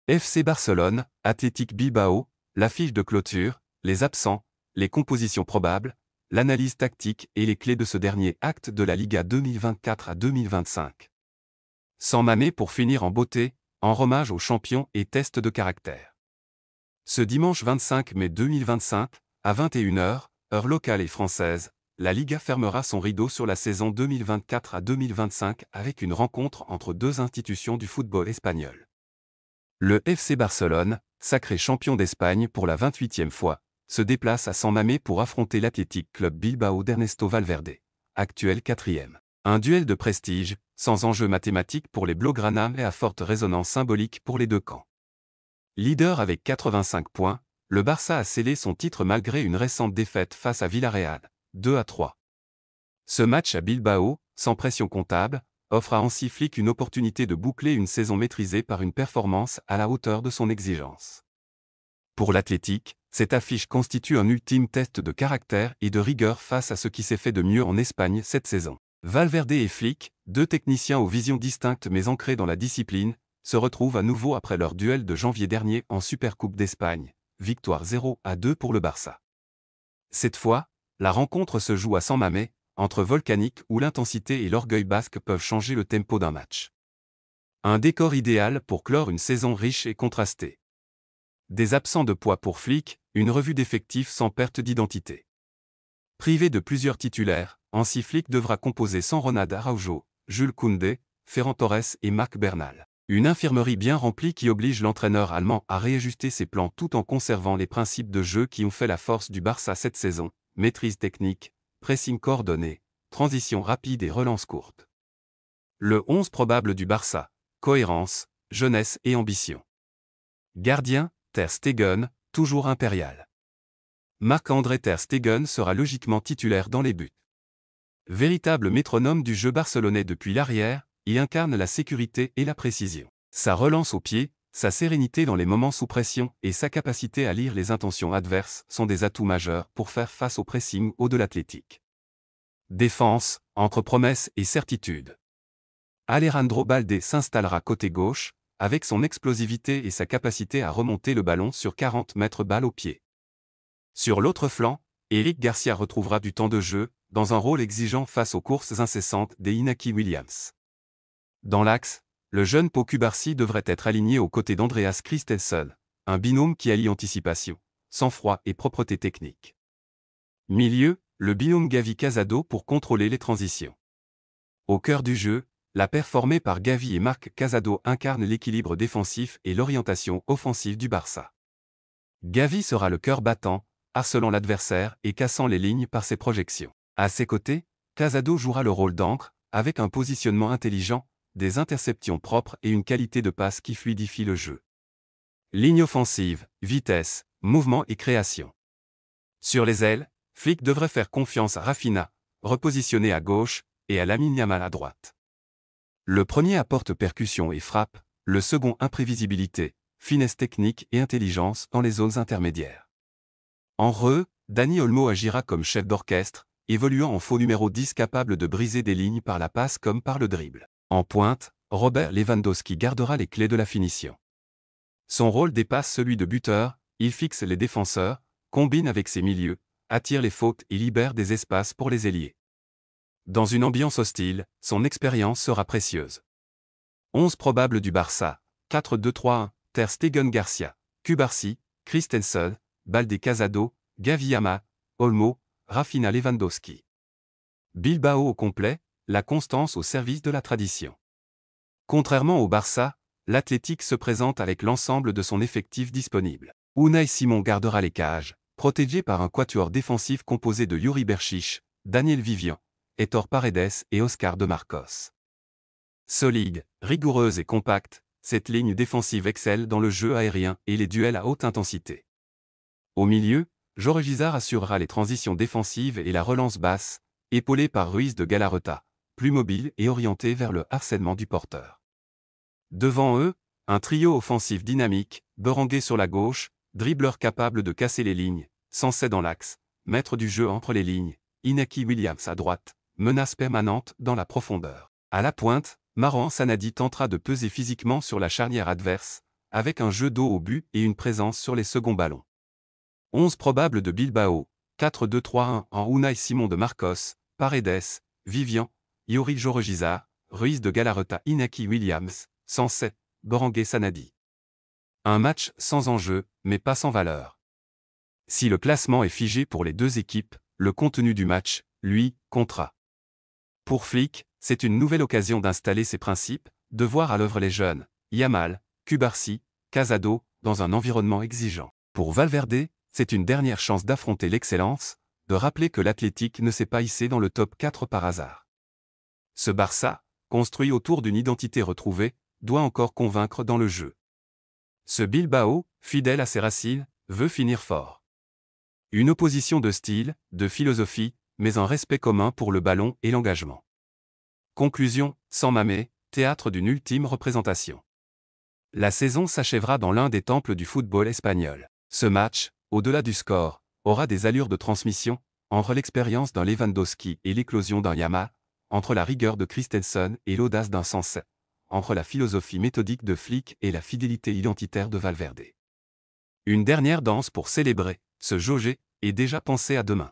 FC Barcelone, Athletic Bilbao, l'affiche de clôture, les absents, les compositions probables, l'analyse tactique et les clés de ce dernier acte de la Liga 2024 à 2025. Sans Mamé pour finir en beauté, en hommage aux champions et test de caractère. Ce dimanche 25 mai 2025, à 21h, heure locale et française, la Liga fermera son rideau sur la saison 2024 à 2025 avec une rencontre entre deux institutions du football espagnol. Le FC Barcelone, sacré champion d'Espagne pour la 28e fois, se déplace à San Mamés pour affronter l'Athletic Club Bilbao d'Ernesto Valverde, actuel 4e. Un duel de prestige, sans enjeu mathématique pour les Blaugrana et à forte résonance symbolique pour les deux camps. Leader avec 85 points, le Barça a scellé son titre malgré une récente défaite face à Villarreal, 2-3. Ce match à Bilbao, sans pression comptable, offre à Hansi Flick une opportunité de boucler une saison maîtrisée par une performance à la hauteur de son exigence. Pour l'Athletic, cette affiche constitue un ultime test de caractère et de rigueur face à ce qui s'est fait de mieux en Espagne cette saison. Valverde et Flick, deux techniciens aux visions distinctes mais ancrés dans la discipline, se retrouvent à nouveau après leur duel de janvier dernier en Supercoupe d'Espagne, victoire 0-2 pour le Barça. Cette fois, la rencontre se joue à San Mamés, entre volcanique où l'intensité et l'orgueil basque peuvent changer le tempo d'un match. Un décor idéal pour clore une saison riche et contrastée. Des absents de poids pour Flick, une revue d'effectifs sans perte d'identité. Privé de plusieurs titulaires, Hansi Flick devra composer sans Ronald Araujo, Jules Koundé, Ferran Torres et Marc Bernal. Une infirmerie bien remplie qui oblige l'entraîneur allemand à réajuster ses plans tout en conservant les principes de jeu qui ont fait la force du Barça cette saison, maîtrise technique, pressing coordonné, transition rapide et relance courte. Le 11 probable du Barça, cohérence, jeunesse et ambition. Gardien, Ter Stegen, toujours impérial. Marc-André Ter Stegen sera logiquement titulaire dans les buts. Véritable métronome du jeu barcelonais depuis l'arrière, il incarne la sécurité et la précision. Sa relance au pied, sa sérénité dans les moments sous pression et sa capacité à lire les intentions adverses sont des atouts majeurs pour faire face au pressing haut de l'Athletic. Défense, entre promesse et certitude. Alejandro Balde s'installera côté gauche, avec son explosivité et sa capacité à remonter le ballon sur 40 mètres balle au pied. Sur l'autre flanc, Eric Garcia retrouvera du temps de jeu, dans un rôle exigeant face aux courses incessantes des Inaki Williams. Dans l'axe, le jeune Pau Cubarsí devrait être aligné aux côtés d'Andreas Christensen, un binôme qui allie anticipation, sang-froid et propreté technique. Milieu, le binôme Gavi-Casado pour contrôler les transitions. Au cœur du jeu, la paire formée par Gavi et Marc Casado incarne l'équilibre défensif et l'orientation offensive du Barça. Gavi sera le cœur battant, harcelant l'adversaire et cassant les lignes par ses projections. À ses côtés, Casado jouera le rôle d'encre, avec un positionnement intelligent, des interceptions propres et une qualité de passe qui fluidifie le jeu. Ligne offensive, vitesse, mouvement et création. Sur les ailes, Flick devrait faire confiance à Rafinha, repositionné à gauche, et à Lamine Yamal à droite. Le premier apporte percussion et frappe, le second imprévisibilité, finesse technique et intelligence dans les zones intermédiaires. En re, Dani Olmo agira comme chef d'orchestre, évoluant en faux numéro 10 capable de briser des lignes par la passe comme par le dribble. En pointe, Robert Lewandowski gardera les clés de la finition. Son rôle dépasse celui de buteur, il fixe les défenseurs, combine avec ses milieux, attire les fautes et libère des espaces pour les ailiers. Dans une ambiance hostile, son expérience sera précieuse. 11 probable du Barça, 4-2-3-1, Ter Stegen Garcia, Cubarsí, Christensen, Balde Casado, Gavi Yamal, Olmo, Rafinha Lewandowski. Bilbao au complet, la constance au service de la tradition. Contrairement au Barça, l'Athletic se présente avec l'ensemble de son effectif disponible. Unai Simon gardera les cages, protégé par un quatuor défensif composé de Yuri Berchiche, Daniel Vivian, Héctor Paredes et Oscar de Marcos. Solide, rigoureuse et compacte, cette ligne défensive excelle dans le jeu aérien et les duels à haute intensité. Au milieu, Jorge Gisard assurera les transitions défensives et la relance basse, épaulé par Ruiz de Galarreta, plus mobile et orienté vers le harcèlement du porteur. Devant eux, un trio offensif dynamique, Berenguer sur la gauche, dribbleur capable de casser les lignes, Sancet dans l'axe, maître du jeu entre les lignes, Inaki Williams à droite, menace permanente dans la profondeur. À la pointe, Marouane Sanadi tentera de peser physiquement sur la charnière adverse, avec un jeu dos au but et une présence sur les seconds ballons. 11 probables de Bilbao, 4-2-3-1 en Unai Simon de Marcos, Paredes, Vivian, Yori Jorojizar, Ruiz de Galarreta, Inaki Williams, Sancet, Berenguer Sanadi. Un match sans enjeu, mais pas sans valeur. Si le classement est figé pour les deux équipes, le contenu du match, lui, comptera. Pour Flick, c'est une nouvelle occasion d'installer ses principes, de voir à l'œuvre les jeunes, Yamal, Cubarsí, Casado, dans un environnement exigeant. Pour Valverde, c'est une dernière chance d'affronter l'excellence, de rappeler que l'Athletic ne s'est pas hissé dans le top 4 par hasard. Ce Barça, construit autour d'une identité retrouvée, doit encore convaincre dans le jeu. Ce Bilbao, fidèle à ses racines, veut finir fort. Une opposition de style, de philosophie, mais un respect commun pour le ballon et l'engagement. Conclusion, San Mamés, théâtre d'une ultime représentation. La saison s'achèvera dans l'un des temples du football espagnol. Ce match, au-delà du score, aura des allures de transmission, entre l'expérience d'un Lewandowski et l'éclosion d'un Yamal, entre la rigueur de Christensen et l'audace d'un Sancet, entre la philosophie méthodique de Flick et la fidélité identitaire de Valverde. Une dernière danse pour célébrer, se jauger, et déjà penser à demain.